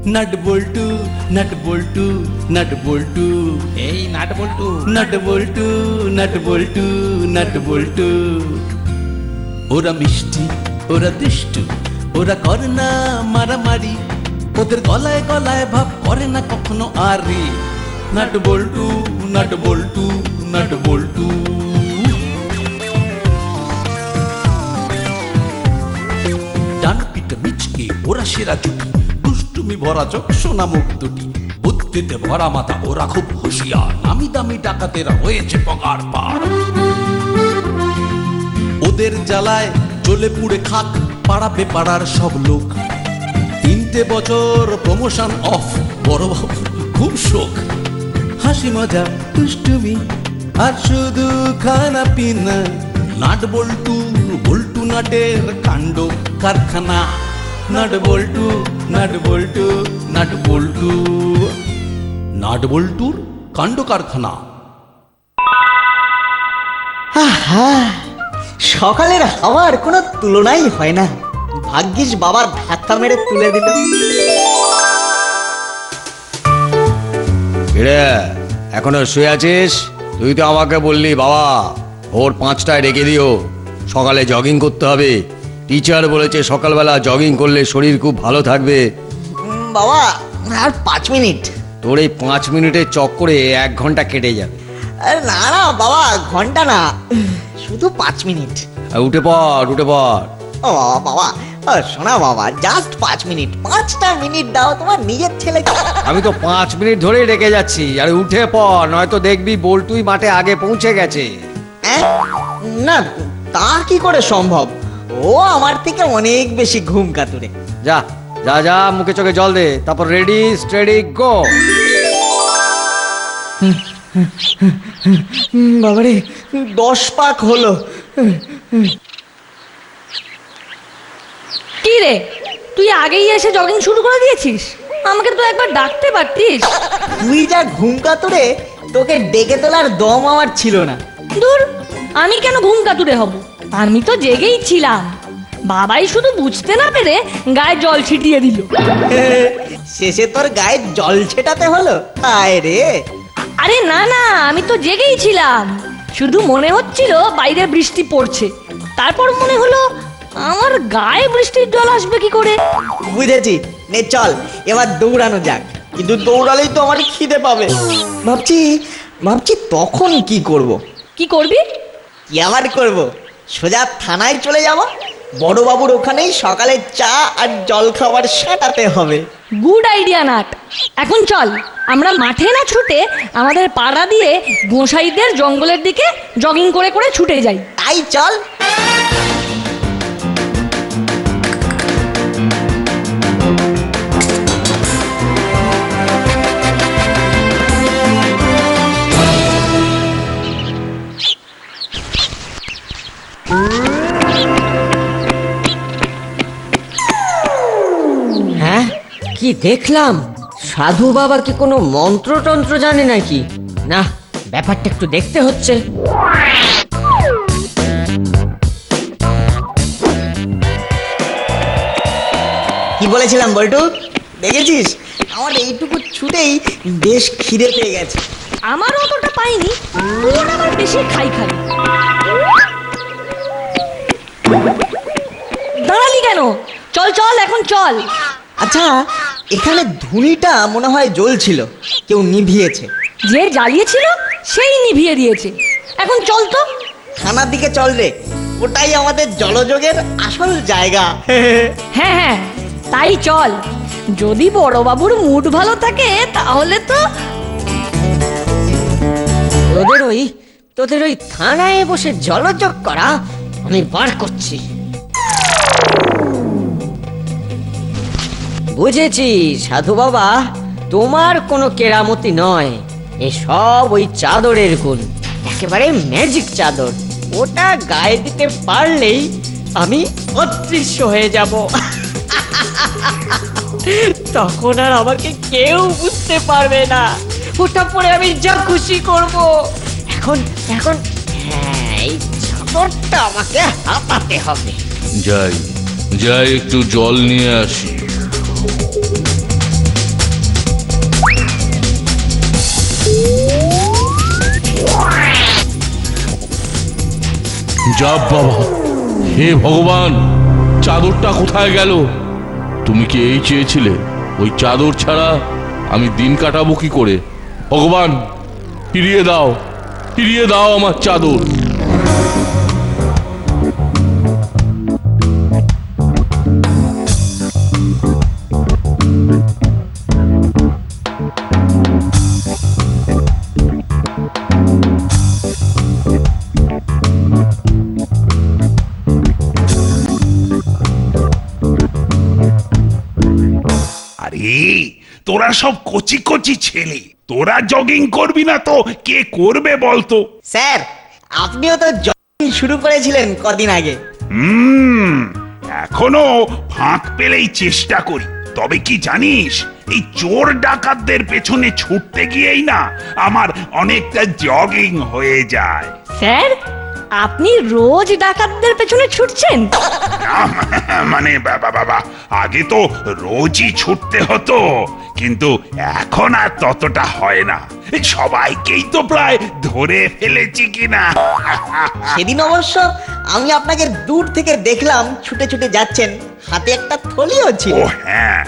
Nut বল্টু nut বল্টু nut বল্টু, এই nut বল্টু। Nut বল্টু nut বল্টু nut বল্টু। ওরা মিষ্টি, ওরা দুষ্টু, ওরা করে না মারামারি, ওদের গলায় গলায় ভাব করে না কখনো আরে। নাট বল্টু নাট বল্টু নাট বল্টু। ডান পিঠে মিচকে ওরা সেরা জুটি, দুষ্টুমি ভরা চোখ সোনা মুখ দুটি, বুদ্ধিতে ভরা মাথা ওরা খুব হুঁশিয়ার, নামি দামি ডাকাতেরা হয়েছে পগার পার। ওদের জ্বালায় জ্বলে পুড়ে খাক পাড়াবে পাড়ার সব লোক। 3টে বছর প্রমোশন অফ, বড় বাবু খুব শোক। হাসি মজা দুষ্টুমি আর শুধু খানা পিনা, নাট বল্টু বল্টু নাটের কাণ্ড কারখানা। নাট বল্টু নাট বল্টু নাট বল্টু, নাট বল্টুর কাণ্ড কারখানা। সকালের হাওয়ার কোনো তুলনাই হয় না, ভাগ্যিস বাবার ধাক্কা মেরে তুলে দিল। রে এখনো শুয়ে আছিস? তুই তো আমাকে বললি বাবা ভোর 5টায় ডেকে দিও, সকালে জগিং করতে হবে। টিচার বলেছে সকালবেলা জগিং করলে শরীর খুব ভালো থাকবে। বাবা আর 5 মিনিট। তোর এই 5 মিনিটের চক্করে 1 ঘন্টা কেটে যাবে। আরে না না বাবা, ঘন্টা না, শুধু 5 মিনিট। উঠে পড় উঠে পড়। ও বাবা বাবা, শোনা বাবা, জাস্ট 5 মিনিট, 5টা মিনিট দাও তোমার নিজের ছেলেকে। আমি তো 5 মিনিট ধরেই ডেকে যাচ্ছি, আরে উঠে পড়, নয়তো দেখবি বল্টুই মাঠে আগে পৌঁছে গেছে। না তা কি করে সম্ভব, ও আমার থেকে অনেক বেশি ঘুম কাতুরে। যা যা যা, মুখে চোখে জল দে, তারপর রেডি স্টেডি গো। বাবারে 10 পাক হলো। কি রে, তুই আগেই এসে জগিং শুরু করে দিয়েছিস? আমাকে তো একবার ডাকতে পারতিস। তুই যা ঘুম কাতুরে, তোকে ডেকে তোলার দম আমার ছিল না। দূর, আমি কেন ঘুম কাতুরে হব? আমি তো জেগেই ছিলাম। বাবাই শুধু বুঝতে না পেরে গায়ে জল ছিটিয়ে দিল। শেষে তোর গায়ে জল ছেটাতে হলো, আয় রে। আরে না না, আমি তো জেগেই ছিলাম, শুধু মনে হচ্ছিল বাইরে বৃষ্টি পড়ছে। তারপর মনে হলো আমার গায়ে বৃষ্টির জল আসবে কি করে। বুঝেছি, নে চল এবার দৌড়ানো যাক। কিন্তু দৌড়ালেই তো আমার খিদে পাবে। ভাবছি ভাবছি তখন কি করব। কি করবি? কি আবার করব, সোজা থানায় চলে যাব। বড়বাবুর ওখানেই সকালে চা আর জল খাবার সাঁটাতে হবে। Good idea nut. এখন চল আমরা মাঠে না ছুটে আমাদের পাড়া দিয়ে গোসাইদের জঙ্গলের দিকে জগিং করে করে ছুটে যাই। তাই চল। হ্যাঁ, কি দেখলাম? সাধু বাবা কি কোনো মন্ত্রতন্ত্র জানে নাকি? না, ব্যাপারটা একটু দেখতে হচ্ছে। কি বলেছিলাম বল্টু, দেখেছিস আমার এইটুকু ছুটেই বেশ খিদে পেয়ে গেছে। আমার অতটা পাইনি, তোর আবার বেশি খাই খাই। দাঁড়ালি কেন? চল চল, এখন চল। আচ্ছা, এখানে ধুনিটা মনে হয় জ্বলছিল, কেউ নিভিয়েছে। যে জ্বালিয়েছিল সেই নিভিয়ে দিয়েছে। এখন চল তো। থানার দিকে চল রে, ওটাই আমাদের জলযোগের আসল জায়গা। হ্যাঁ হ্যাঁ, তাই চল। যদি বড়বাবুর মুড ভালো থাকে তাহলে তো। তোদের ওই থানায় বসে জলযোগ করা আমি বার করছি। বুঝেছি সাধু বাবা, তোমার কোনো কেরামতি নয়, এসব ওই চাদরের গুণ, একেবারে ম্যাজিক চাদর। ওটা গায়ে দিতে পারলেই আমি অদৃশ্য হয়ে যাব। তখন আর আমাকে কেউ বুঝতে পারবে না। ওটা পরে আমি যা খুশি করব। এখন এখন হ্যাঁ, এই চাদরটা আমাকে হাতাতে হবে। যাই যাই, একটু জল নিয়ে আসি। যা বাবা, হে ভগবান, চাদরটা কোথায় গেল? তুমি কি এই চেয়েছিলে? ওই চাদর ছাড়া আমি দিন কাটাবো কি করে? ভগবান, ফিরিয়ে দাও, ফিরিয়ে দাও আমার চাদর। আরে তোরা সব কচি কচি ছেলে, তোরা জগিং করবি না তো কে করবে বলতো? স্যার, আপনিও তো জগিং শুরু করেছিলেন কদিন আগে। এখনো ফাঁক পেলেই চেষ্টা করি। তবে কি জানিস, এই চোর ডাকাতদের পেছনে ছুটতে গিয়েই না আমার অনেকটা জগিং হয়ে যায়। স্যার, আপনি রোজ ডাকাতদের পেছনে ছুটছেন? মানে বাবা বাবা, আগে তো রোজই ছুটতে হতো, কিন্তু এখন আর ততটা হয় না। সবাইকেই তো প্রায় ধরে ফেলেছি কিনা। সেদিন অবশ্য আমি আপনাকে দূর থেকে দেখলাম ছুটে ছুটে যাচ্ছেন, হাতে একটা থলিও ছিল। ও হ্যাঁ,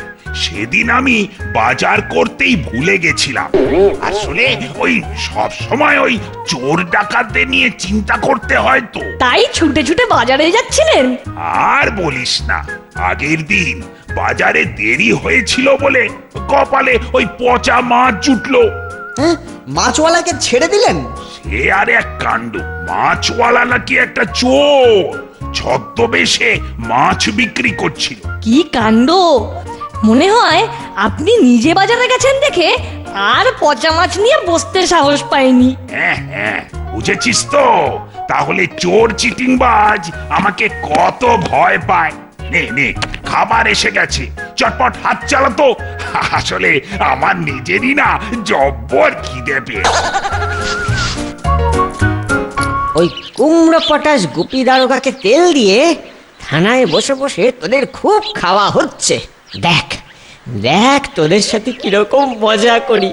সেদিন আমি বাজার করতেই ভুলে গেছিলাম। আসলে ওই সব সময় ওই চোর ডাকাতদের নিয়ে চিন্তা করতে হয় তো। তাই ছুটে ছুটে বাজারে যাচ্ছিলেন? আর বলিস না, আগের দিন বাজারে দেরি হয়েছিল বলে কপালে ওই পচা মাছ জুটলো। হ্যাঁ, মাছওয়ালাকে ছেড়ে দিলেন? সে আর এক কাণ্ড। মাছওয়ালা নাকি একটা চোর, ছদ্মবেশে মাছ বিক্রি করছিল। কি কাণ্ড! মনে হয় আপনি নিজে বাজারে গেছেন দেখে আর পচা মাছ নিয়ে বসতে সাহস পায়নি। হ্যাঁ হ্যাঁ, বুঝেছিস তো? তাহলে চোর চিটিংবাজ আমাকে কত ভয় পায়। নে নে, খাবার এসে গেছে, চটপট হাত চালাতো। আসলে আমার নিজেরই না জব্বর খিদে পেয়ে। ওই কুমড়ো পটাশ গুপি দারোগাকে তেল দিয়ে থানায় বসে বসে তোদের খুব খাওয়া হচ্ছে। দেখ দেখ তোদের সাথে কিরকম মজা করি।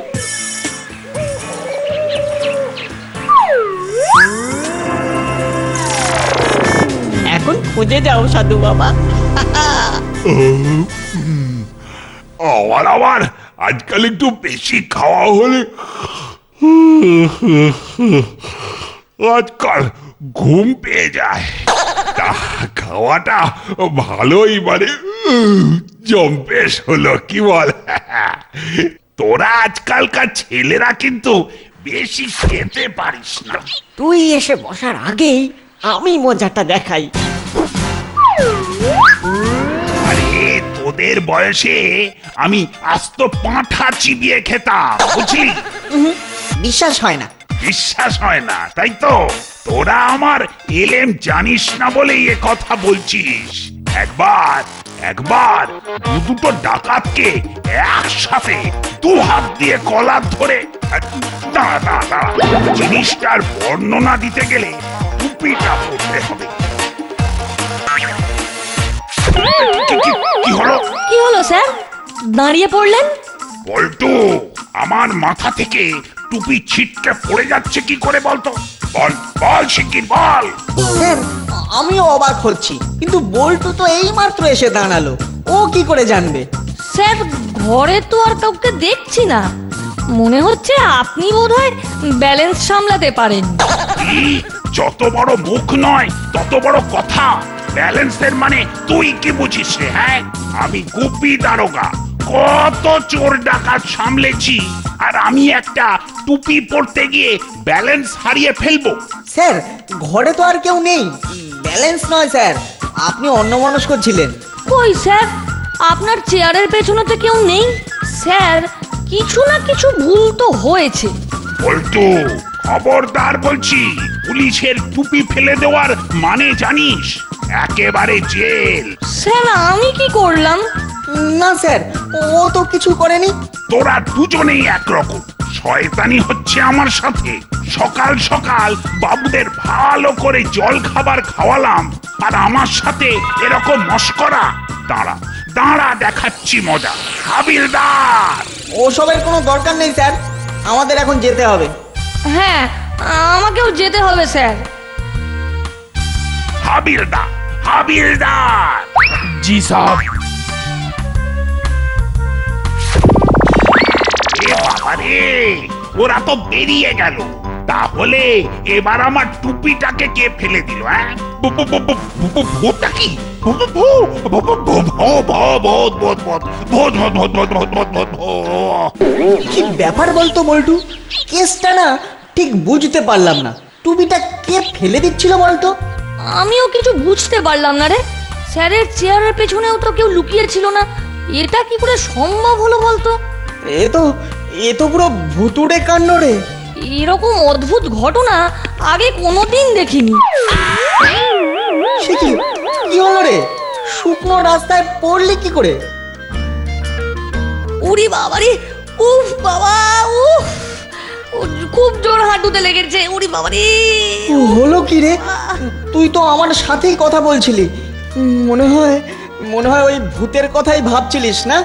এখন খুঁজে যাও সাধু বাবা। আবার আজকাল একটু বেশি খাওয়া হলে আজকাল ঘুম পেয়ে যায়। তা খাওয়াটা ভালোই মানে জম্পেশ হলো, কি বল? তোরা আজকালকার ছেলেরা কিন্তু বেশি খেতে পারিস না। তুই এসে বসার আগেই আমি মজাটা দেখাই। আরে তোদের বয়সে আমি আস্ত পাঁঠা চিবিয়ে খেতাম, বুঝলি? বিশ্বাস হয় না। বিশ্বাস হয় না তাই তো? তোরা আমার এলেম জানিস না বলেই এ কথা বলছিস। একবার একবার দুটো ডাকাতকে একসাথে দু হাত দিয়ে কলার ধরে, দাঁড়া দাঁড়া দাঁড়া, জিনিসটার বর্ণনা দিতে গেলে টুপিটা পড়তে হবে। কি হলো? কি হলো স্যার, দাঁড়িয়ে পড়লেন? বল্টু, আমার মাথা থেকে টুপি ছিটকে পড়ে যাচ্ছে কি করে বলতো? বল বল শিগগির বল। স্যার, আমিও অবাক হচ্ছি, কিন্তু বল্টু তো এই মাত্র এসে দাঁড়ালো, ও কি করে জানবে? স্যার, ঘরে তো আর কাউকে দেখছি না, মনে হচ্ছে আপনি বোধহয় ব্যালেন্স সামলাতে পারেন। কি? যত বড় মুখ নয় তত বড় কথা। ব্যালেন্সের মানে তুই কি বুঝিস রে? হ্যাঁ, আমি গুপি দারোগা, কত চোর ডাকাত সামলেছি, আর আমি একটা টুপি পরতে গিয়ে ব্যালেন্স হারিয়ে ফেলবো? স্যার, ঘরে তো আর কেউ নেই। ব্যালেন্স নয় স্যার, আপনি অন্যমনস্ক ছিলেন। কই স্যার, আপনার চেয়ারের পেছনে তো কেউ নেই। স্যার, কিছু না কিছু ভুল তো হয়েছে। বল্টু, খবরদার বলছি, পুলিশের টুপি ফেলে দেওয়ার মানে জানিস? একেবারে জেল। স্যার, আমি কি করলাম? না স্যার, ও তো কিছু করেনি। তোরা দুজনেই একরকম শয়তানি হচ্ছে আমার সাথে। সকাল সকাল বাবুদের ভালো করে জল খাবার খাওয়ালাম, আর আমার সাথে এরকম মস্করা। দাঁড়া দাঁড়া, দেখাচ্ছি মজা। হাবিলদার, ওসবের কোনো দরকার নেই স্যার, আমাদের এখন যেতে হবে। হ্যাঁ, আমাকেও যেতে হবে স্যার। হাবিলদার হাবিলদার। জি সাহেব। এ বাবা রে, ওরা তো বেরিয়ে গেল। তাহলে এবার আমার টুপিটাকে কে ফেলে দিল? হ্যাঁ, ভূতটা কি? কি ব্যাপার বলতো বল্টু? কেসটা না ঠিক বুঝতে পারলাম না। টুপিটা কে ফেলে দিচ্ছিল বলতো? আমিও কিছু বুঝতে পারলাম না রে। স্যারের চেয়ারের পেছনেও তো কেউ লুকিয়ে ছিল না, এটা কি করে সম্ভব হলো বলতো? এ তো পুরো ভুতুড়ে কাণ্ড রে। এরকম অদ্ভুত ঘটনা আগে কোনোদিন দেখিনি। সে কি কি হলো রে? শুকনো রাস্তায় পড়লি কি করে? উরি বাবারে, উফ বাবা, উফ, খুব জোর হাঁটুতে লেগেছে। উরি বাবারে, হলো কি রে? তুই তো আমার সাথেই কথা বলছিলি। মনে হয় ওই ভূতের কথাই ভাবছিলিস না?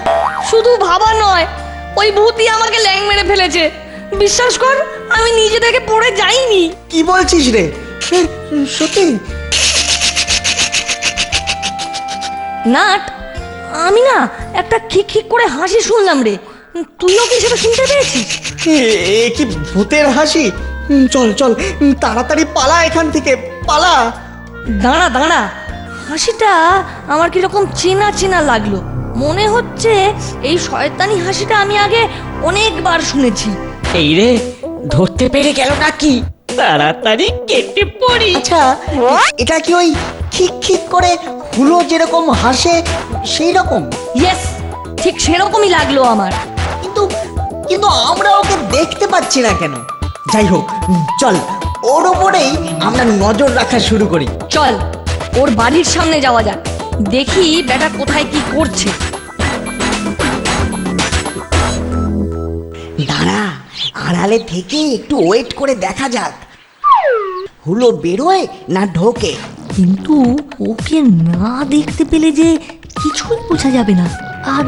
শুধু ভাবা নয়, ওই ভূতই আমাকে ল্যাং মেরে ফেলেছে। বিশ্বাস কর, আমি নিজে থেকে পড়ে যাইনি। কি বলছিস রে? সত্যি? নাট, আমি না একটা খিক খিক করে হাসি শুনলাম রে। তুইও কি সেটা শুনতে পেয়েছিস? এ কি ভূতের হাসি? চল চল তাড়াতাড়ি পালা এখান থেকে, পালা। দাঁড়া দাঁড়া, হাসিটা আমার কিরকম চেনা চেনা লাগলো। মনে হচ্ছে এই শয়তানি হাসিটা আমি আগে অনেকবার শুনেছি। এই রে, ধরতে পেরে গেল নাকি? তাড়াতাড়ি কেটে পড়ি। আচ্ছা, এটা কি ওই খিক খিক করে হুলো যেরকম হাসে সেই রকম? ইয়েস, ঠিক সেরকমই লাগলো আমার। কিন্তু কিন্তু আমরা ওকে দেখতে পাচ্ছি না কেন? যাই হোক, চল ওর ওপরেই আমরা নজর রাখা শুরু করি। চল ওর বাড়ির সামনে যাওয়া যাক, দেখি বেটা কোথায় কি করছে। দাঁড়া, আড়ালে থেকে একটু ওয়েট করে দেখা যাক হুলো বেরোয় না ঢোকে। কিন্তু ওকে না দেখতে পেলে যে কিছুই বোঝা যাবে না। আর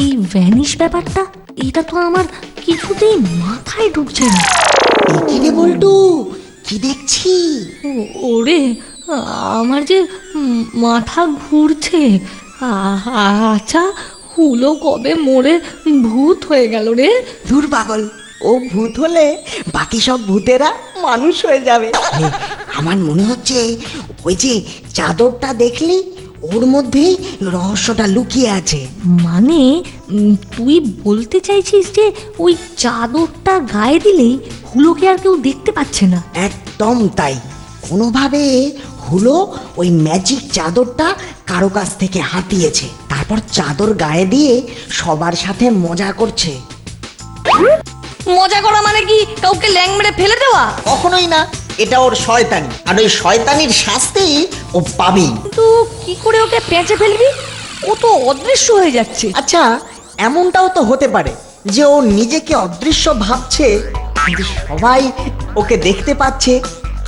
এই ভ্যানিশ ব্যাপারটা, এটা তো আমার কিছুতেই মাথায় ঢুকছে না। কি রে বল্টু, কি দেখছি? ওরে, আমার যে মাথা ঘুরছে। আচ্ছা, হুলো কবে মরে ভূত হয়ে গেল রে? দূর পাগল, ও ভূত হলে বাকি সব ভূতেরা মানুষ হয়ে যাবে। আমার মনে হচ্ছে ওই যে চাদরটা দেখলি, ওর মধ্যেই রহস্যটা লুকিয়ে আছে। মানে তুই বলতে চাইছিস যে ওই চাদরটা গায়ে দিলেই হুলোকে আর কেউ দেখতে পাচ্ছে না? একদম তাই। কোনোভাবে হুলো ওই ম্যাজিক চাদরটা কারো কাছ থেকে হাতিয়েছে, তারপর চাদর গায়ে দিয়ে সবার সাথে মজা করছে। মজা করা মানে কি কাউকে ল্যাং মেরে ফেলে দেওয়া? কখনোই না, এটা ওর শয়তানি, আর ওই শয়তানির শাস্তি ও পাবেই। কিন্তু কি করে ওকে পেঁচে ফেলবি? ও তো অদৃশ্য হয়ে যাচ্ছে। আচ্ছা, এমনটাও তো হতে পারে যে ও নিজেকে অদৃশ্য ভাবছে, কিন্তু সবাই ওকে দেখতে পাচ্ছে।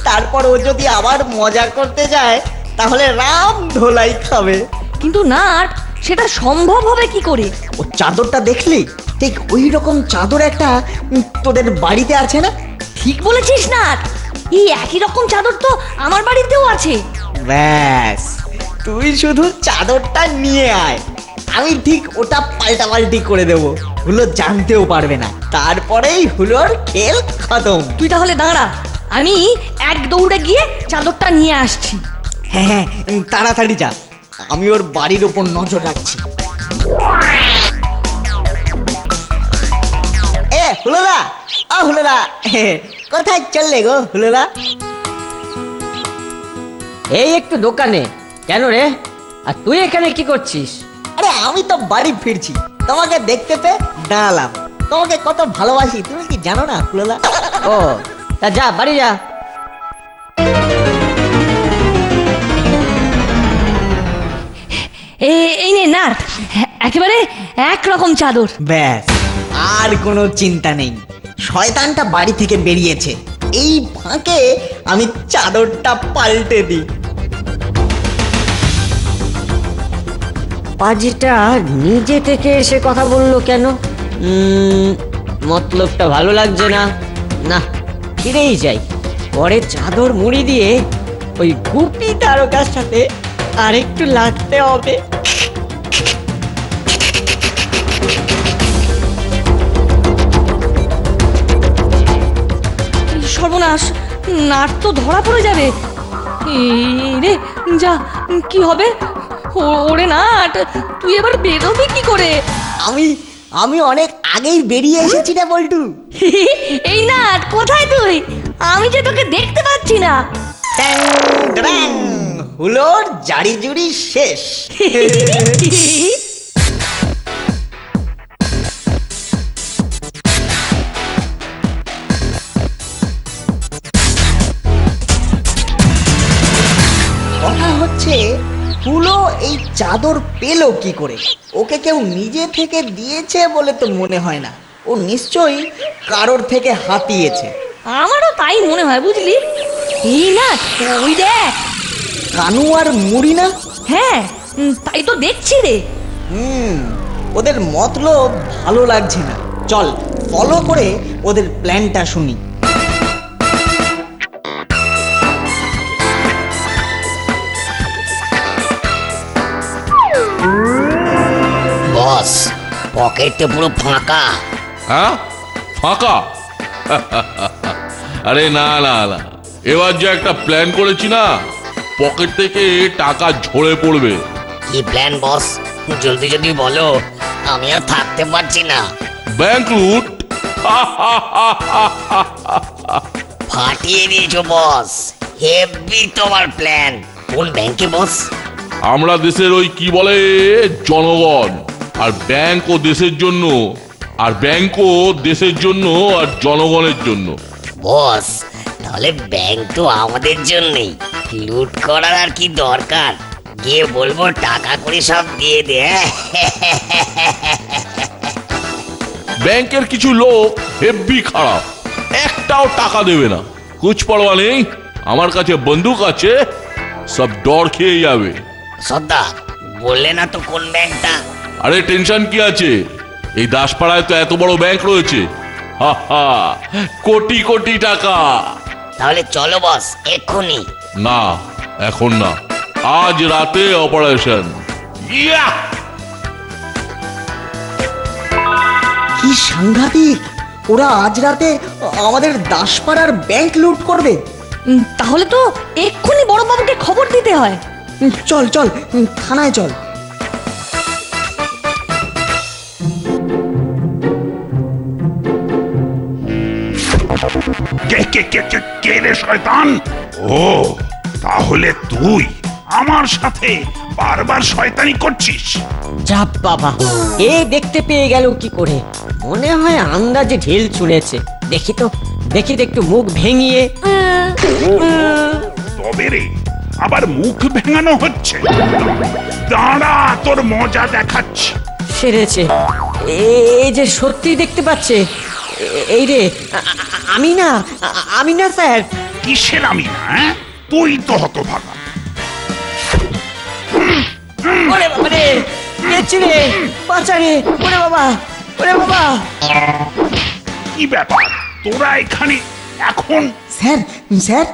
তারপর ও যদি আবার মজা করতে যায়, তাহলে রাম ধোলাই খাবে। কিন্তু না, সেটা সম্ভব হবে কি করে? ও চাদরটা দেখলি, ঠিক ওই রকম চাদর একটা তোদের বাড়িতে আছে না? ঠিক বলেছিস না, এই একই রকম চাদর তো আমার বাড়িতেও আছে। ব্যাস, তুই শুধু চাদরটা নিয়ে আয়, আমি ঠিক ওটা পাল্টাপাল্টি করে দেবো, হুলো জানতেও পারবে না। তারপরেই হুলোর খেল খতম। তুই তাহলে দাঁড়া, আমি এক দৌড়ে গিয়ে চাদরটা নিয়ে আসছি। হ্যাঁ হ্যাঁ, তাড়াতাড়ি যা, আমি ওর বাড়ির ওপর নজর রাখছি। এ হুলোদা, ও হুলোদা, কোথায় চললে গো হুলোদা? এই একটু দোকানে। কেন রে? আর তুই এখানে কি করছিস? আরে আমি তো বাড়ি ফিরছি, তোমাকে দেখতে পেয়ে দাঁড়ালাম। তোমাকে কত ভালোবাসি, তুমি কি জানো না হুলোদা? ও, তা যা বাড়ি যা। এই নে নাট, একেবারে একরকম চাদর। ব্যাস, আর কোনো চিন্তা নেই। শয়তানটা বাড়ি থেকে বেরিয়েছে, এই ফাঁকে আমি চাদরটা পাল্টে দিই। পাজিটা নিজে থেকে এসে কথা বললো কেন? মতলবটা ভালো লাগছে না। না, ফিরেই যাই। পরে চাদর মুড়ি দিয়ে ওই গুপি তারকার সাথে আরেকটু লাগতে হবে। সর্বনাশ, নাট তো ধরা পড়ে যাবে। এই রে, যা, কি হবে? ওরে নাট, তুই এবার বেরোবি কি করে? আমি আমি অনেক আগেই বেরিয়ে এসেছি না বল্টু। এই নাট, কোথায় তুই? আমি যে তোকে দেখতে পাচ্ছি না। ট্যাং, ট্যাং, হুলোর জারি জুড়ি শেষ। কথা হচ্ছে হুলো এই চাদর পেলো কি করে? ওকে কেউ নিজে থেকে দিয়েছে বলে তো মনে হয় না। ও নিশ্চয়ই কারোর থেকে হাতিয়েছে। আমারও তাই মনে হয়, বুঝলি? এই নাট, ওই দেখ। কানু আর মুড়ি না? হ্যাঁ, তাই তো দেখছি রে। ওদের মতলব ভালো লাগছে না। চল ফলো করে ওদের প্ল্যানটা শুনি। বস, পকেট তো পুরো ফাঁকা। হ্যাঁ, ফাঁকা? আরে না না না, এবার যে একটা প্ল্যান করেছি না, পকেট থেকে টাকা ঝরে পড়বে। কি প্ল্যান বস? জলদি জলদি বলো, আমি আর থাকতে পারছি না। ব্যাংক লুট। ফাটিয়ে দিয়েছো বস, হেভি তোমার প্ল্যান। কোন ব্যাংকে বস? আমরা দেশের ওই কি বলে জনগণ, আর ব্যাংক ও দেশের জন্য, আর ব্যাংকও দেশের জন্য আর জনগণের জন্য। বস, তাহলে ব্যাংক তো আমাদের জন্যই। লুট করার আর কি দরকার? গিয়ে বলবো টাকা করে সব দিয়ে দে। ব্যাংকের কিছু লোক হেব্বি খারাপ, একটাও টাকা দেবে না। কুছ পরোয়া নেই, আমার কাছে বন্দুক আছে, সব ডর খেয়ে যাবে। সর্দার, বললে না তো কোন ব্যাংকটা? আরে টেনশন কি আছে, এই দাসপাড়ায় তো এত বড় ব্যাংক রয়েছে। হা হা, কোটি কোটি টাকা। তাহলে চলো বস, এক্ষুনি। না, এখন না, আজ রাতে অপারেশন। ইয়া! কি সাংঘাতিক! ওরা আজ রাতে আমাদের দাসপাড়ার ব্যাংক লুট করবে। তাহলে তো এক্ষুনি বড়বাবুকে খবর দিতে হয়। চল চল, থানায় চল। কে কে কে কে কে রে শয়তান? ও, তাহলে তুই আমার সাথে বারবার শয়তানি করছিস? যা বাবা, এ দেখতে পেয়ে গেল কি করে? মনে হয় আন্দাজে ঢিল ছুঁড়েছে। দেখি তো একটু মুখ ভেঙিয়ে। তবে রে, আবার মুখ ভেঙানো হচ্ছে? দাঁড়া, তোর মজা দেখাচ্ছি। সেরেছে। এই যে সত্যি দেখতে পাচ্ছে। এই রে, আমি না স্যার। কিসের আমি না? তুই তো হতভাগা। ওরে বাবা রে, গেছি রে, বাঁচা রে, ওরে বাবা, ওরে বাবা। কি ব্যাপার, তোরা এখানে এখন? স্যার স্যার,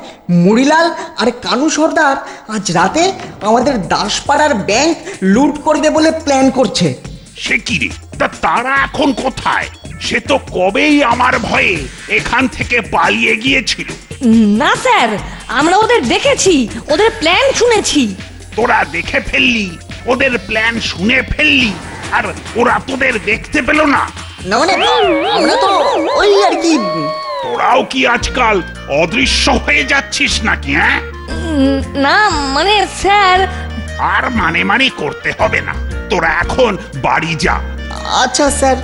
মুড়িলাল আর কানু সর্দার আজ রাতে আমাদের দাসপাড়ার ব্যাংক লুট করবে বলে প্ল্যান করছে। সে কি রে? তারা এখন কোথায়? সে তো কবেই আমার ভয়ে এখান থেকে পালিয়ে গিয়েছিল। না স্যার, আমরা ওদের দেখেছি, ওদের প্ল্যান শুনেছি। তোরা দেখে ফেললি, ওদের প্ল্যান শুনে ফেললি, আর ওরা তোদের দেখতে পেল না? না মানে আমরা তো ওই আর কি। তোরাও কি আজকাল অদৃশ্য হয়ে যাচ্ছিস নাকি? না মানে স্যার। আর মানে করতে হবে না, তোরা এখন বাড়ি যা। আচ্ছা স্যার।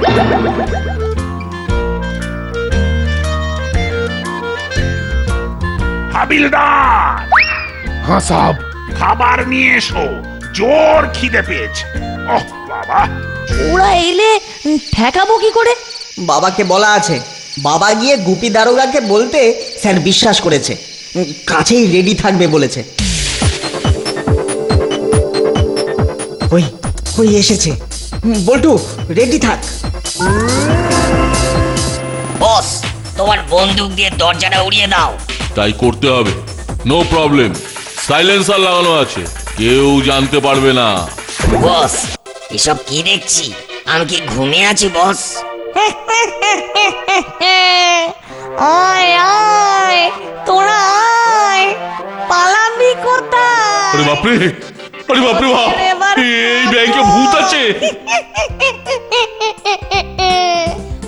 হাবিলদার, হ্যাঁ সাহেব। খাবার নিয়ে এসো, জোর খিদে পেয়েছে। ওহ বাবা, ওরা এলে ঠেকাবো কি করে? বাবাকে বলা আছে, বাবা গিয়ে গুপি দারোগাকে বলতে স্যার বিশ্বাস করেছে, কাছেই রেডি থাকবে বলেছে। ওই ওই এসেছে। বল্টু, রেডি থাক। বস, তোমার বন্দুক দিয়ে দরজাটা উড়িয়ে দাও। তাই করতে হবে, নো প্রবলেম। সাইলেন্সার লাগানো আছে, কেউ জানতে পারবে না। বস এসব কি দেখছি? আমি কি ঘুমিয়ে আছি বস? আয় আয় তোরা আয়, পালাবি কোথায়? আরে বাপরে, আরে বাপরে বাপ, এই ব্যাংকে ভূত আছে।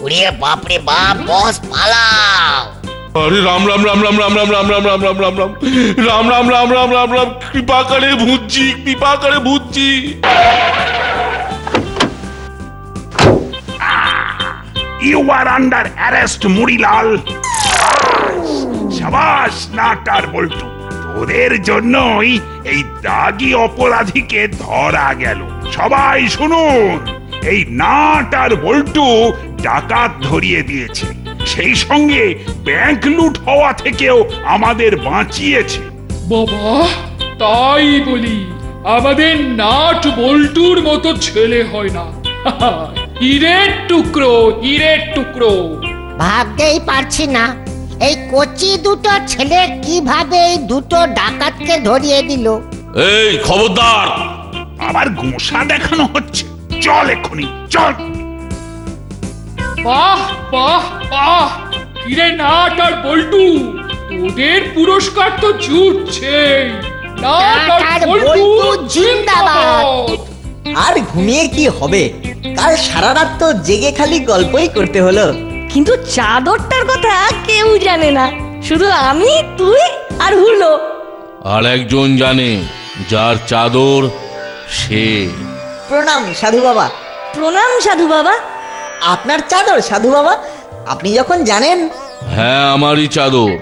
ওরে বাপরে বাপ, বস পালাও! আরে রাম রাম রাম রাম রাম রাম রাম রাম রাম রাম রাম রাম রাম রাম রাম রাম রাম রাম, কৃপা করে ভূতজি, কৃপা করে ভূতজি। You are under arrest Murilal. সাবাস নাটার বল্টু, তোদের জন্যই এই দাগি অপরাধীকে ধরা গেল। সবাই শুনুন, এই নাটার বল্টু ডাকাত ধরিয়ে দিয়েছে, সেই সঙ্গে ব্যাংক লুট হওয়া থেকেও আমাদের বাঁচিয়েছে। বাবা, তাই বলি আমাদের নাট বল্টুর মতো ছেলে হয় না। হীরের টুকরো, হীরের টুকরো। ভাবতেই পারছি না এই কচি দুটো ছেলে কিভাবে এই দুটো ডাকাতকে ধরিয়ে দিল। এই খবরদার! আবার গোসা দেখানো হচ্ছে। চল এক্ষুনি চল। বাহ বাহ বাহ, হীরে নাট আর বল্টু, তোদের পুরস্কার তো জুটছেই। নাট আর বল্টু জিন্দাবাদ। আর ঘুমিয়ে কি হবে, কাল সারা রাত তো জেগে খালি গল্পই করতে হলো। কিন্তু চাদরটার কথা কেউ জানে না, শুধু আমি, তুই আর হুলো। আর একজন জানে, যার চাদর সে। প্রণাম সাধু বাবা। প্রণাম সাধু বাবা। আপনার চাদর সাধু বাবা, আপনি যখন জানেন। হ্যাঁ, আমারই চাদর।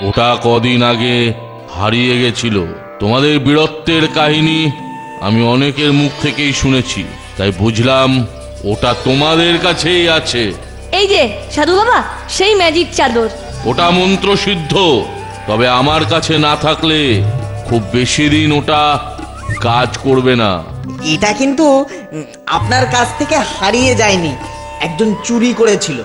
ওটা কদিন আগে হারিয়ে গেছিল। তোমাদের বীরত্বের কাহিনী আমি অনেকের মুখ থেকেই শুনেছি, তাই বুঝলাম ওটা তোমাদের কাছেই আছে। এই যে সাধু বাবা, সেই ম্যাজিক চাদর। ওটা মন্ত্রসিদ্ধ, তবে আমার কাছে না থাকলে খুব বেশি দিন ওটা কাজ করবে না। এটা কিন্তু আপনার কাছ থেকে হারিয়ে যায়নি, একজন চুরি করেছিল।